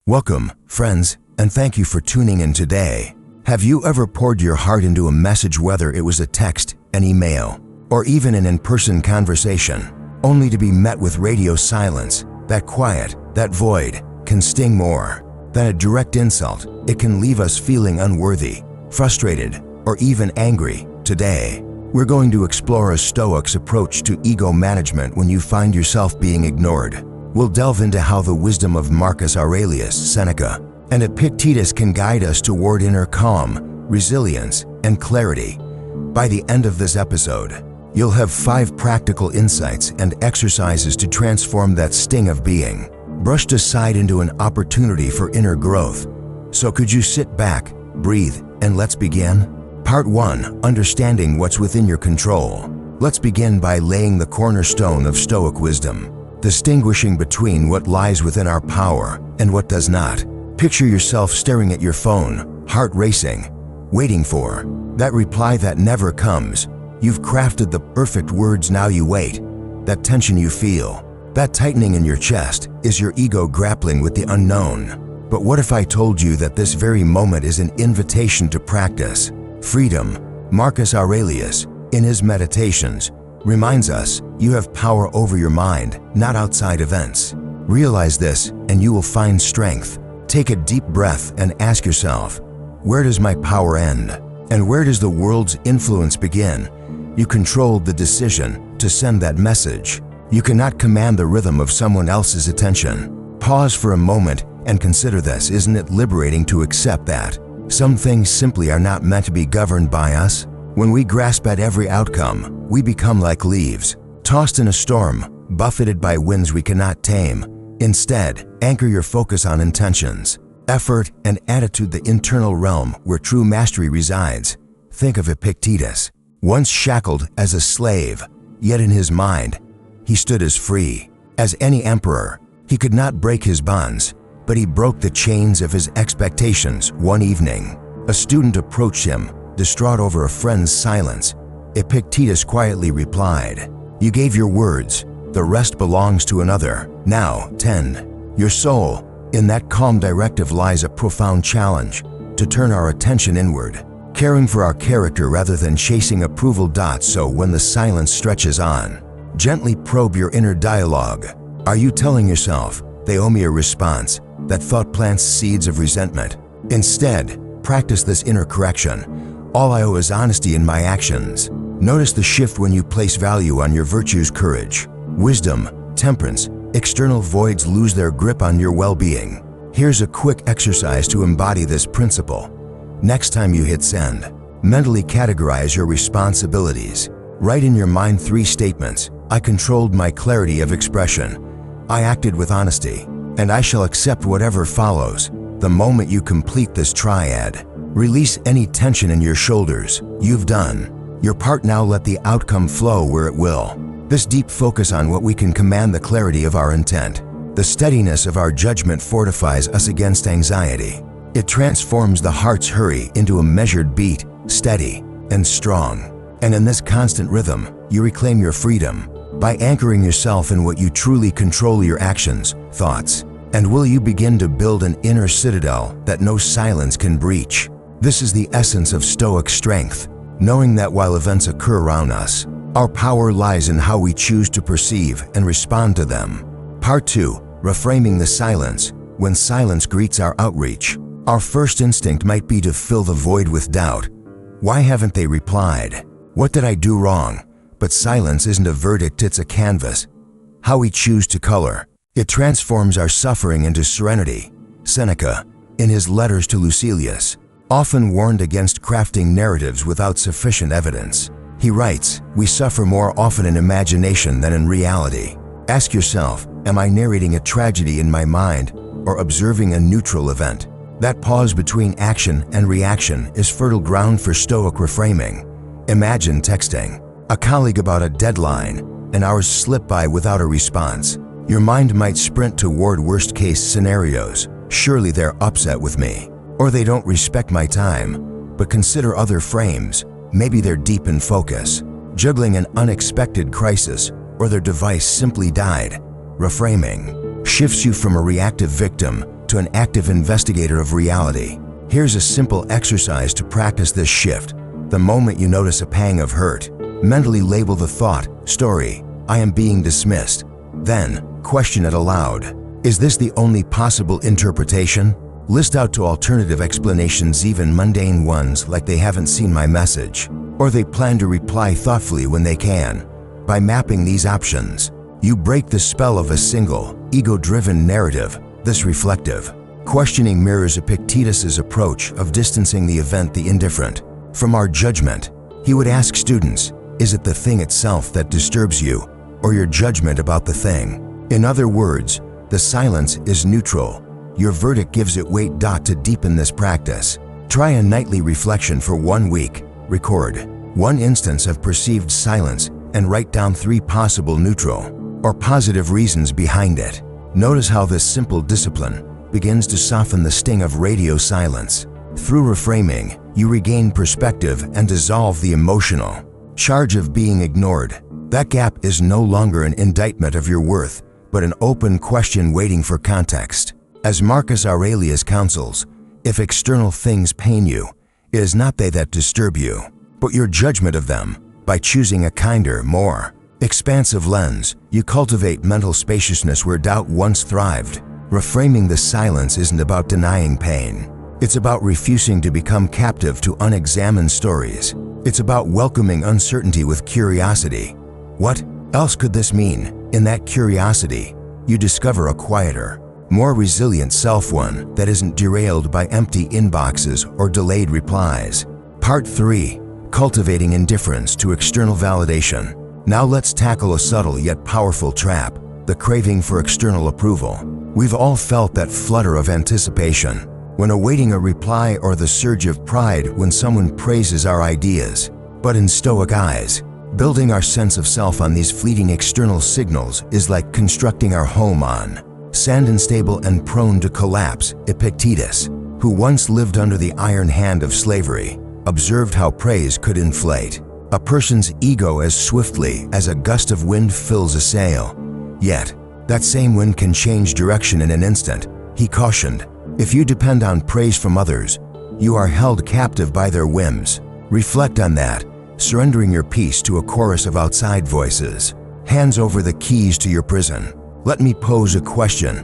Welcome, friends, and thank you for tuning in today. Have you ever poured your heart into a message, whether it was a text, an email, or even an in-person conversation, only to be met with radio silence? That quiet, that void, can sting more than a direct insult. It can leave us feeling unworthy, frustrated, or even angry. Today, we're going to explore a Stoic's approach to ego management when you find yourself being ignored. We'll delve into how the wisdom of Marcus Aurelius Seneca and Epictetus can guide us toward inner calm, resilience, and clarity. By the end of this episode, you'll have 5 practical insights and exercises to transform that sting of being brushed aside into an opportunity for inner growth. So could you sit back, breathe, and let's begin? Part 1. Understanding what's within your control. Let's begin by laying the cornerstone of Stoic wisdom, distinguishing between what lies within our power and what does not. Picture yourself staring at your phone, heart racing, waiting for that reply that never comes. You've crafted the perfect words, now you wait. That tension you feel, that tightening in your chest, is your ego grappling with the unknown. But what if I told you that this very moment is an invitation to practice freedom? Marcus Aurelius, in his Meditations, reminds us you have power over your mind, not outside events. Realize this and you will find strength. Take a deep breath and ask yourself, where does my power end? And where does the world's influence begin? You controlled the decision to send that message. You cannot command the rhythm of someone else's attention. Pause for a moment and consider this. Isn't it liberating to accept that some things simply are not meant to be governed by us? When we grasp at every outcome, we become like leaves, tossed in a storm, buffeted by winds we cannot tame. Instead, anchor your focus on intentions, effort, and attitude, the internal realm where true mastery resides. Think of Epictetus, once shackled as a slave, yet in his mind, he stood as free as any emperor. He could not break his bonds, but he broke the chains of his expectations. One evening, a student approached him, distraught over a friend's silence. Epictetus quietly replied, "You gave your words, the rest belongs to another. Now tend your soul." In that calm directive lies a profound challenge: to turn our attention inward, caring for our character rather than chasing approval. So when the silence stretches on, gently probe your inner dialogue. Are you telling yourself, "They owe me a response"? That thought plants seeds of resentment. Instead, practice this inner correction. "All I owe is honesty in my actions." Notice the shift when you place value on your virtues: courage, wisdom, temperance. External voids lose their grip on your well-being. Here's a quick exercise to embody this principle. Next time you hit send, mentally categorize your responsibilities. Write in your mind 3 statements. I controlled my clarity of expression, I acted with honesty, and I shall accept whatever follows. The moment you complete this triad, release any tension in your shoulders. You've done your part. Now let the outcome flow where it will. This deep focus on what we can command, the clarity of our intent, the steadiness of our judgment, fortifies us against anxiety. It transforms the heart's hurry into a measured beat, steady and strong. And in this constant rhythm, you reclaim your freedom. By anchoring yourself in what you truly control, your actions, thoughts, and will, you begin to build an inner citadel that no silence can breach. This is the essence of Stoic strength, knowing that while events occur around us, our power lies in how we choose to perceive and respond to them. Part 2. Reframing the silence. When silence greets our outreach, our first instinct might be to fill the void with doubt. Why haven't they replied? What did I do wrong? But silence isn't a verdict, it's a canvas. How we choose to color it transforms our suffering into serenity. Seneca, in his letters to Lucilius, often warned against crafting narratives without sufficient evidence. He writes, "We suffer more often in imagination than in reality." Ask yourself, am I narrating a tragedy in my mind or observing a neutral event? That pause between action and reaction is fertile ground for Stoic reframing. Imagine texting a colleague about a deadline, and hours slip by without a response. Your mind might sprint toward worst-case scenarios. Surely they're upset with me, or they don't respect my time. But consider other frames. Maybe they're deep in focus, juggling an unexpected crisis, or their device simply died. Reframing shifts you from a reactive victim to an active investigator of reality. Here's a simple exercise to practice this shift. The moment you notice a pang of hurt, mentally label the thought, story, I am being dismissed. Then, question it aloud. Is this the only possible interpretation? List out two alternative explanations, even mundane ones like they haven't seen my message, or they plan to reply thoughtfully when they can. By mapping these options, you break the spell of a single, ego-driven narrative. This reflective questioning mirrors Epictetus's approach of distancing the event, the indifferent, from our judgment. He would ask students, is it the thing itself that disturbs you, or your judgment about the thing? In other words, the silence is neutral. Your verdict gives it weight. To deepen this practice, try a nightly reflection for 1 week. Record one instance of perceived silence and write down 3 possible neutral or positive reasons behind it. Notice how this simple discipline begins to soften the sting of radio silence. Through reframing, you regain perspective and dissolve the emotional charge of being ignored. That gap is no longer an indictment of your worth, but an open question waiting for context. As Marcus Aurelius counsels, if external things pain you, it is not they that disturb you, but your judgment of them. By choosing a kinder, more expansive lens, you cultivate mental spaciousness where doubt once thrived. Reframing the silence isn't about denying pain. It's about refusing to become captive to unexamined stories. It's about welcoming uncertainty with curiosity. What else could this mean? In that curiosity, you discover a quieter, more resilient self, one that isn't derailed by empty inboxes or delayed replies. Part 3. Cultivating indifference to external validation. Now let's tackle a subtle yet powerful trap, the craving for external approval. We've all felt that flutter of anticipation when awaiting a reply, or the surge of pride when someone praises our ideas. But in Stoic eyes, building our sense of self on these fleeting external signals is like constructing our home on sand, unstable and prone to collapse. Epictetus, who once lived under the iron hand of slavery, observed how praise could inflate a person's ego as swiftly as a gust of wind fills a sail. Yet, that same wind can change direction in an instant. He cautioned, if you depend on praise from others, you are held captive by their whims. Reflect on that, surrendering your peace to a chorus of outside voices. Hands over the keys to your prison. Let me pose a question.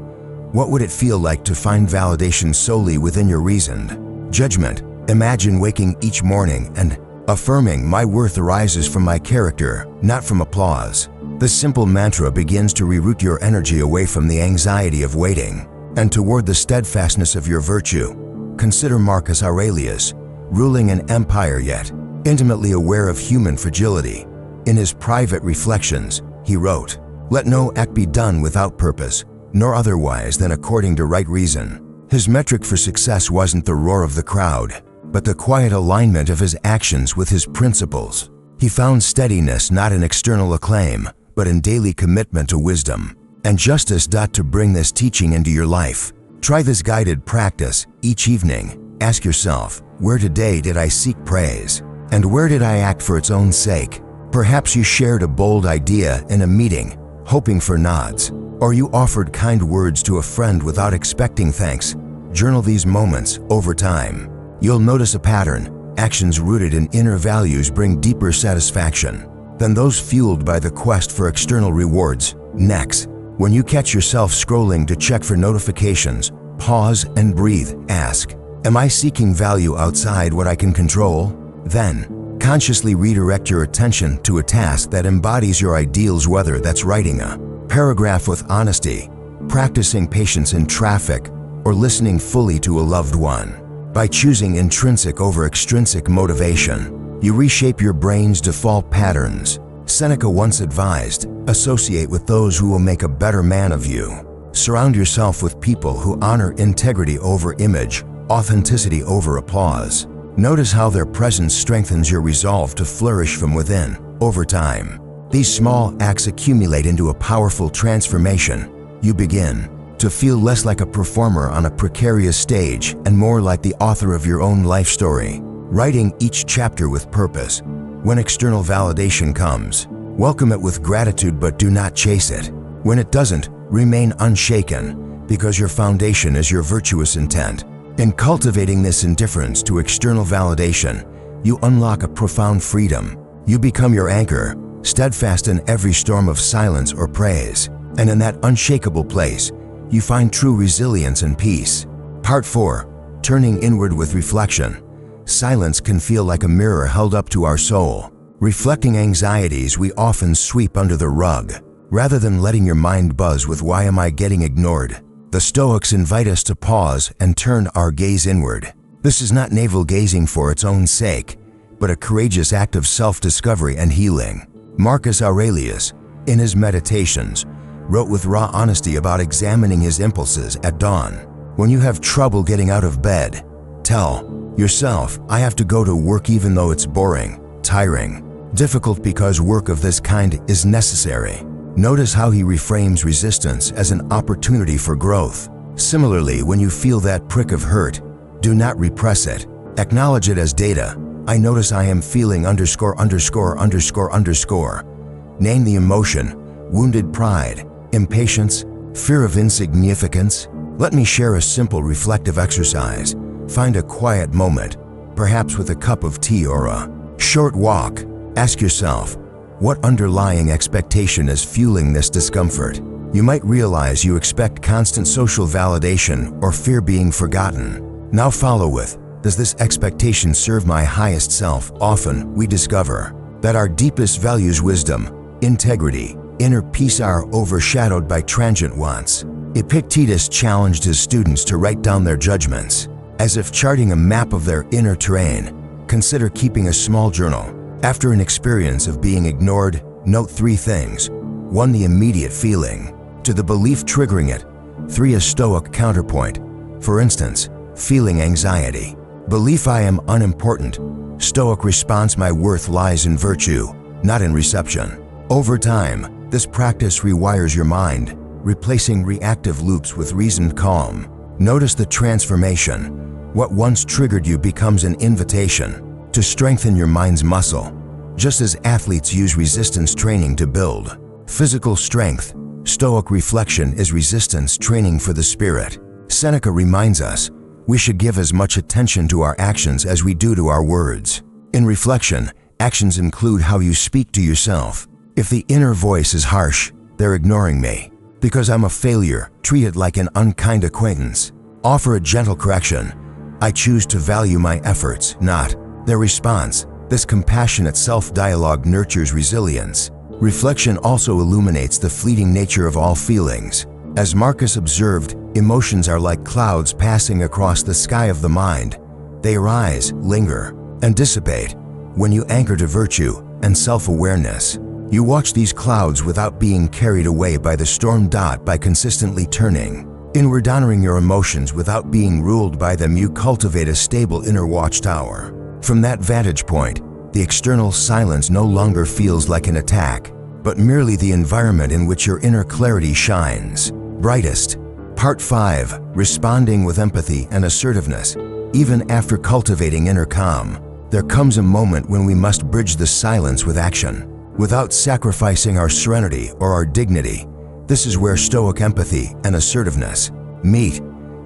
What would it feel like to find validation solely within your reasoned judgment? Imagine waking each morning and affirming, my worth arises from my character, not from applause. This simple mantra begins to reroute your energy away from the anxiety of waiting and toward the steadfastness of your virtue. Consider Marcus Aurelius, ruling an empire yet intimately aware of human fragility. In his private reflections, he wrote, let no act be done without purpose, nor otherwise than according to right reason. His metric for success wasn't the roar of the crowd, but the quiet alignment of his actions with his principles. He found steadiness not in external acclaim, but in daily commitment to wisdom and justice. To bring this teaching into your life, try this guided practice each evening. Ask yourself, where today did I seek praise? And where did I act for its own sake? Perhaps you shared a bold idea in a meeting, hoping for nods, or you offered kind words to a friend without expecting thanks. Journal these moments. Over time, you'll notice a pattern. Actions rooted in inner values bring deeper satisfaction than those fueled by the quest for external rewards. Next, when you catch yourself scrolling to check for notifications, pause and breathe. Ask, am I seeking value outside what I can control? Then, consciously redirect your attention to a task that embodies your ideals, whether that's writing a paragraph with honesty, practicing patience in traffic, or listening fully to a loved one. By choosing intrinsic over extrinsic motivation, you reshape your brain's default patterns. Seneca once advised, associate with those who will make a better man of you. Surround yourself with people who honor integrity over image, authenticity over applause. Notice how their presence strengthens your resolve to flourish from within. Over time, these small acts accumulate into a powerful transformation. You begin to feel less like a performer on a precarious stage and more like the author of your own life story, writing each chapter with purpose. When external validation comes, welcome it with gratitude, but do not chase it. When it doesn't, remain unshaken, because your foundation is your virtuous intent. In cultivating this indifference to external validation, you unlock a profound freedom. You become your anchor, steadfast in every storm of silence or praise. And in that unshakable place, you find true resilience and peace. Part 4. Turning inward with reflection. Silence can feel like a mirror held up to our soul, reflecting anxieties we often sweep under the rug. Rather than letting your mind buzz with "why am I getting ignored?" the Stoics invite us to pause and turn our gaze inward. This is not navel-gazing for its own sake, but a courageous act of self-discovery and healing. Marcus Aurelius, in his Meditations, wrote with raw honesty about examining his impulses at dawn. When you have trouble getting out of bed, tell yourself, "I have to go to work even though it's boring, tiring, difficult because work of this kind is necessary." Notice how he reframes resistance as an opportunity for growth. Similarly, when you feel that prick of hurt, do not repress it. Acknowledge it as data. "I notice I am feeling ________." Name the emotion: wounded pride, impatience, fear of insignificance. Let me share a simple reflective exercise. Find a quiet moment, perhaps with a cup of tea or a short walk. Ask yourself, what underlying expectation is fueling this discomfort? You might realize you expect constant social validation or fear being forgotten. Now follow with, does this expectation serve my highest self? Often, we discover that our deepest values, wisdom, integrity, inner peace, are overshadowed by transient wants. Epictetus challenged his students to write down their judgments, as if charting a map of their inner terrain. Consider keeping a small journal. After an experience of being ignored, note 3 things. 1. The immediate feeling. 2. The belief triggering it. 3. A Stoic counterpoint. For instance, feeling anxiety. Belief: I am unimportant. Stoic response: my worth lies in virtue, not in reception. Over time, this practice rewires your mind, replacing reactive loops with reasoned calm. Notice the transformation. What once triggered you becomes an invitation to strengthen your mind's muscle, just as athletes use resistance training to build physical strength. Stoic reflection is resistance training for the spirit. Seneca reminds us we should give as much attention to our actions as we do to our words. In reflection, actions include how you speak to yourself. If the inner voice is harsh, "They're ignoring me because I'm a failure," treat it like an unkind acquaintance. Offer a gentle correction: "I choose to value my efforts, not their response." This compassionate self-dialogue nurtures resilience. Reflection also illuminates the fleeting nature of all feelings. As Marcus observed, emotions are like clouds passing across the sky of the mind. They arise, linger, and dissipate. When you anchor to virtue and self-awareness, you watch these clouds without being carried away by the storm. By consistently turning inward, honoring your emotions without being ruled by them, you cultivate a stable inner watchtower. From that vantage point, the external silence no longer feels like an attack, but merely the environment in which your inner clarity shines brightest. Part 5. Responding with empathy and assertiveness. Even after cultivating inner calm, there comes a moment when we must bridge the silence with action, without sacrificing our serenity or our dignity. This is where Stoic empathy and assertiveness meet.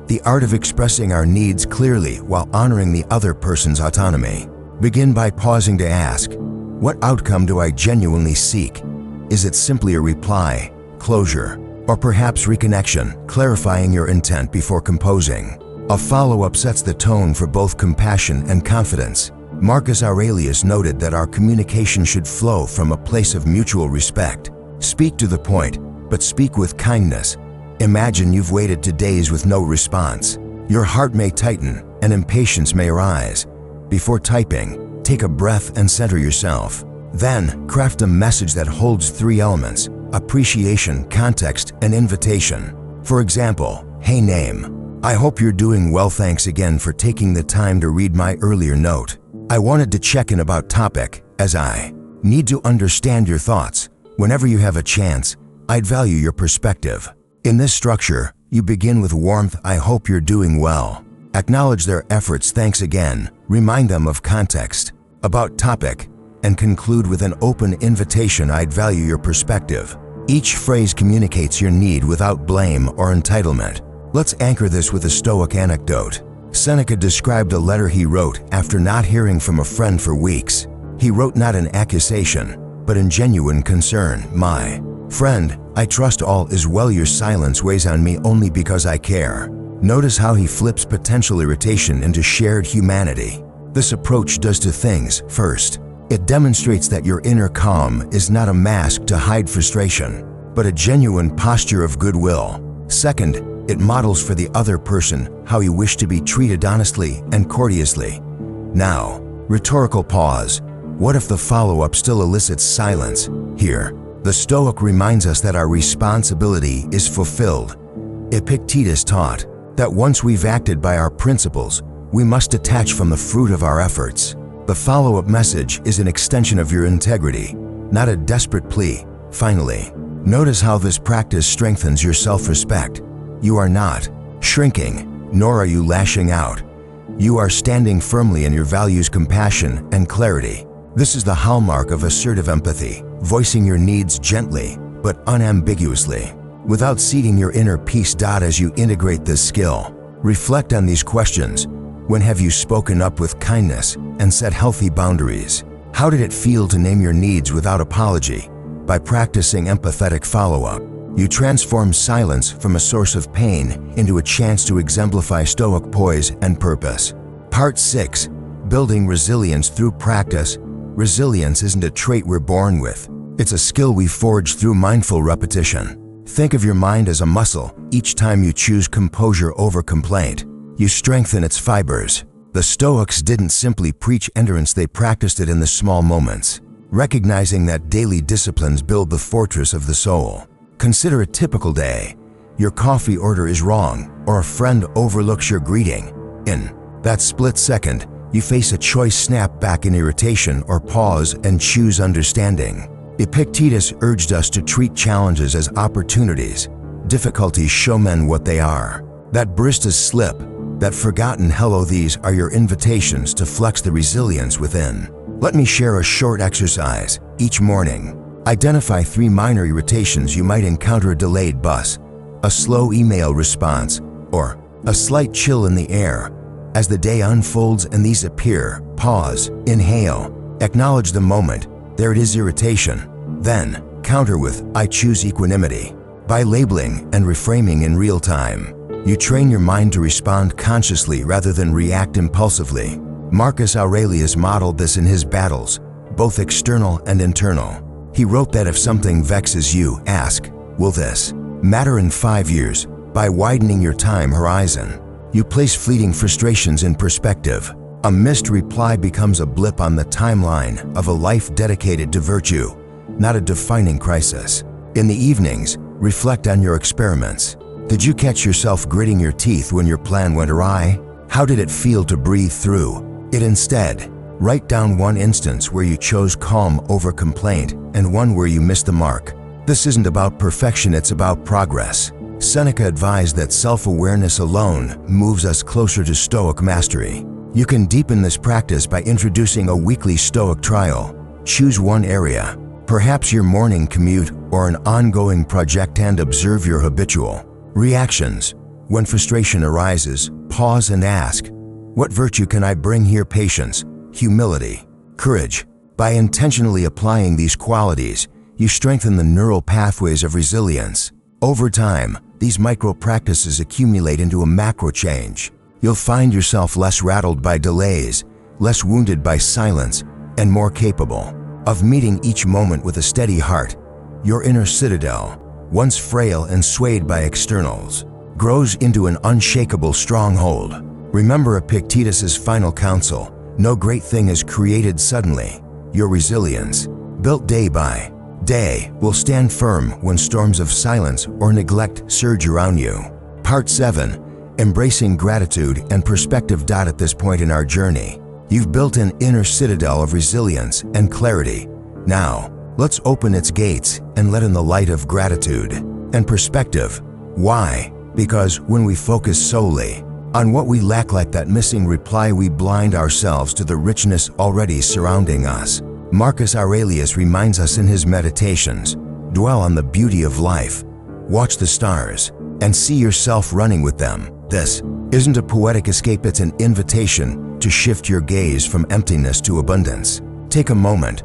The art of expressing our needs clearly while honoring the other person's autonomy. Begin by pausing to ask, what outcome do I genuinely seek? Is it simply a reply, closure, or perhaps reconnection, clarifying your intent before composing? A follow-up sets the tone for both compassion and confidence. Marcus Aurelius noted that our communication should flow from a place of mutual respect. Speak to the point, but speak with kindness. Imagine you've waited 2 days with no response. Your heart may tighten and impatience may arise. Before typing, take a breath and center yourself. Then, craft a message that holds 3 elements: appreciation, context, and invitation. For example, "Hey name, I hope you're doing well. Thanks again for taking the time to read my earlier note. I wanted to check in about topic, as I need to understand your thoughts. Whenever you have a chance, I'd value your perspective." In this structure, you begin with warmth: "I hope you're doing well." Acknowledge their efforts: "Thanks again." Remind them of context, about topic, and conclude with an open invitation: "I'd value your perspective." Each phrase communicates your need without blame or entitlement. Let's anchor this with a Stoic anecdote. Seneca described a letter he wrote after not hearing from a friend for weeks. He wrote not in accusation, but in genuine concern. "My friend, I trust all is well. Your silence weighs on me only because I care." Notice how he flips potential irritation into shared humanity. This approach does two things. First, it demonstrates that your inner calm is not a mask to hide frustration, but a genuine posture of goodwill. Second, it models for the other person how you wish to be treated honestly and courteously. Now, rhetorical pause. What if the follow-up still elicits silence? Here, the Stoic reminds us that our responsibility is fulfilled. Epictetus taught that once we've acted by our principles, we must detach from the fruit of our efforts. The follow-up message is an extension of your integrity, not a desperate plea. Finally, notice how this practice strengthens your self-respect. You are not shrinking, nor are you lashing out. You are standing firmly in your values, compassion, and clarity. This is the hallmark of assertive empathy, voicing your needs gently but unambiguously, without ceding your inner peace. As you integrate this skill, reflect on these questions. When have you spoken up with kindness and set healthy boundaries? How did it feel to name your needs without apology? By practicing empathetic follow-up, you transform silence from a source of pain into a chance to exemplify Stoic poise and purpose. Part 6. Building resilience through practice. Resilience isn't a trait we're born with. It's a skill we forge through mindful repetition. Think of your mind as a muscle. Each time you choose composure over complaint, you strengthen its fibers. The Stoics didn't simply preach endurance, they practiced it in the small moments, recognizing that daily disciplines build the fortress of the soul. Consider a typical day. Your coffee order is wrong, or a friend overlooks your greeting. In that split second, you face a choice: snap back in irritation or pause and choose understanding. Epictetus urged us to treat challenges as opportunities. Difficulties show men what they are. That barista's slip, that forgotten hello, these are your invitations to flex the resilience within. Let me share a short exercise. Each morning, identify 3 minor irritations you might encounter: a delayed bus, a slow email response, or a slight chill in the air. As the day unfolds and these appear, pause, inhale, acknowledge the moment. There it is, irritation. Then, counter with, "I choose equanimity." By labeling and reframing in real time, you train your mind to respond consciously rather than react impulsively. Marcus Aurelius modeled this in his battles, both external and internal. He wrote that if something vexes you, ask, "Will this matter in 5 years?" By widening your time horizon, you place fleeting frustrations in perspective. A missed reply becomes a blip on the timeline of a life dedicated to virtue, not a defining crisis. In the evenings, reflect on your experiments. Did you catch yourself gritting your teeth when your plan went awry? How did it feel to breathe through it instead? Write down one instance where you chose calm over complaint and one where you missed the mark. This isn't about perfection, it's about progress. Seneca advised that self-awareness alone moves us closer to Stoic mastery. You can deepen this practice by introducing a weekly Stoic trial. Choose one area, perhaps your morning commute or an ongoing project, and observe your habitual reactions. When frustration arises, pause and ask, "What virtue can I bring here?" Patience, humility, courage. By intentionally applying these qualities, you strengthen the neural pathways of resilience. Over time, these micro practices accumulate into a macro change. You'll find yourself less rattled by delays, less wounded by silence, and more capable of meeting each moment with a steady heart. Your inner citadel, once frail and swayed by externals, grows into an unshakable stronghold. Remember Epictetus's final counsel: no great thing is created suddenly. Your resilience, built day by day, will stand firm when storms of silence or neglect surge around you. Part 7. Embracing gratitude and perspective. At this point in our journey, you've built an inner citadel of resilience and clarity. Now, let's open its gates and let in the light of gratitude and perspective. Why? Because when we focus solely on what we lack, like that missing reply, we blind ourselves to the richness already surrounding us. Marcus Aurelius reminds us in his meditations, dwell on the beauty of life, watch the stars, and see yourself running with them. This isn't a poetic escape, it's an invitation to shift your gaze from emptiness to abundance. Take a moment.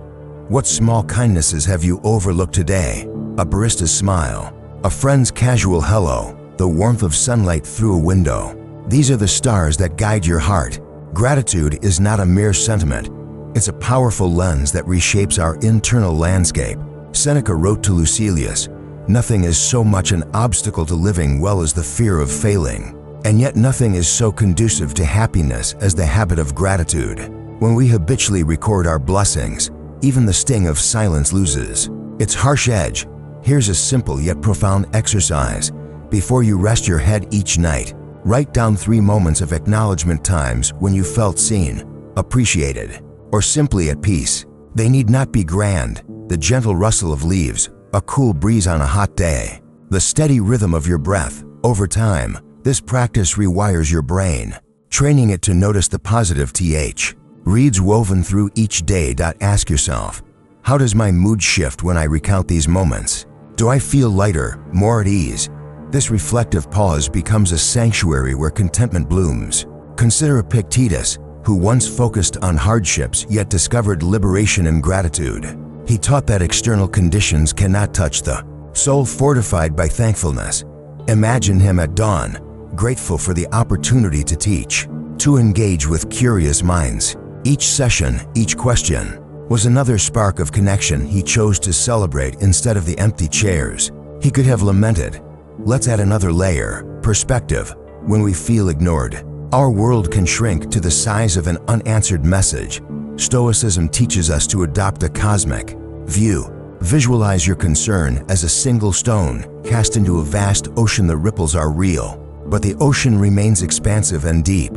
What small kindnesses have you overlooked today? A barista's smile, a friend's casual hello, the warmth of sunlight through a window. These are the stars that guide your heart. Gratitude is not a mere sentiment. It's a powerful lens that reshapes our internal landscape. Seneca wrote to Lucilius, "Nothing is so much an obstacle to living well as the fear of failing." And yet nothing is so conducive to happiness as the habit of gratitude. When we habitually record our blessings, even the sting of silence loses its harsh edge. Here's a simple yet profound exercise. Before you rest your head each night, write down 3 moments of acknowledgement, times when you felt seen, appreciated, or simply at peace. They need not be grand. The gentle rustle of leaves, a cool breeze on a hot day, the steady rhythm of your breath. Over time, this practice rewires your brain, training it to notice the positive reads woven through each day. Ask yourself, how does my mood shift when I recount these moments? Do I feel lighter, more at ease? This reflective pause becomes a sanctuary where contentment blooms. Consider Epictetus, who once focused on hardships yet discovered liberation in gratitude. He taught that external conditions cannot touch the soul fortified by thankfulness. Imagine him at dawn, grateful for the opportunity to teach, to engage with curious minds. Each session, each question, was another spark of connection he chose to celebrate instead of the empty chairs. He could have lamented, "Let's add another layer." Perspective. When we feel ignored, our world can shrink to the size of an unanswered message. Stoicism teaches us to adopt a cosmic view. Visualize your concern as a single stone cast into a vast ocean. The ripples are real, but the ocean remains expansive and deep.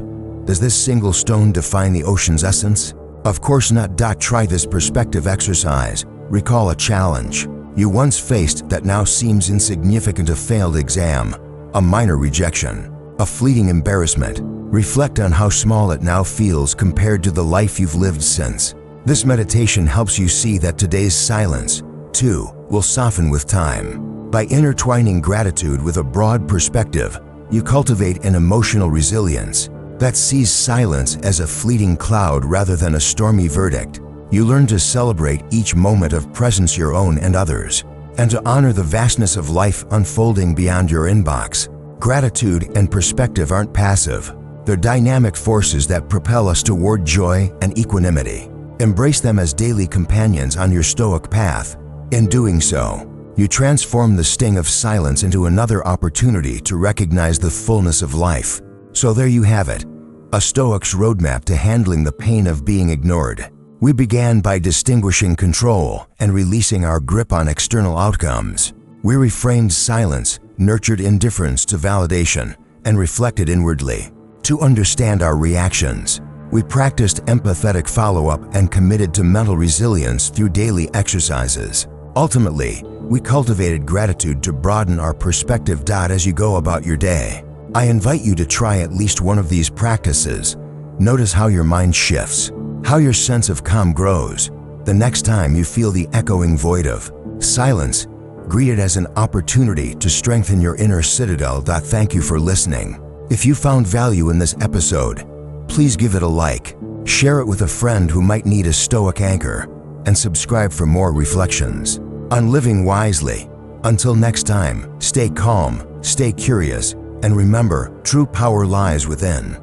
Does this single stone define the ocean's essence? Of course not. Try this perspective exercise. Recall a challenge you once faced that now seems insignificant: a failed exam, a minor rejection, a fleeting embarrassment. Reflect on how small it now feels compared to the life you've lived since. This meditation helps you see that today's silence, too, will soften with time. By intertwining gratitude with a broad perspective, you cultivate an emotional resilience that sees silence as a fleeting cloud rather than a stormy verdict. You learn to celebrate each moment of presence, your own and others, and to honor the vastness of life unfolding beyond your inbox. Gratitude and perspective aren't passive. They're dynamic forces that propel us toward joy and equanimity. Embrace them as daily companions on your Stoic path. In doing so, you transform the sting of silence into another opportunity to recognize the fullness of life. So there you have it, a Stoic's roadmap to handling the pain of being ignored. We began by distinguishing control and releasing our grip on external outcomes. We reframed silence, nurtured indifference to validation, and reflected inwardly to understand our reactions. We practiced empathetic follow-up and committed to mental resilience through daily exercises. Ultimately, we cultivated gratitude to broaden our perspective. As you go about your day, I invite you to try at least one of these practices. Notice how your mind shifts, how your sense of calm grows. The next time you feel the echoing void of silence, greet it as an opportunity to strengthen your inner citadel. Thank you for listening. If you found value in this episode, please give it a like, share it with a friend who might need a Stoic anchor, and subscribe for more reflections on living wisely. Until next time, stay calm, stay curious, and remember, true power lies within.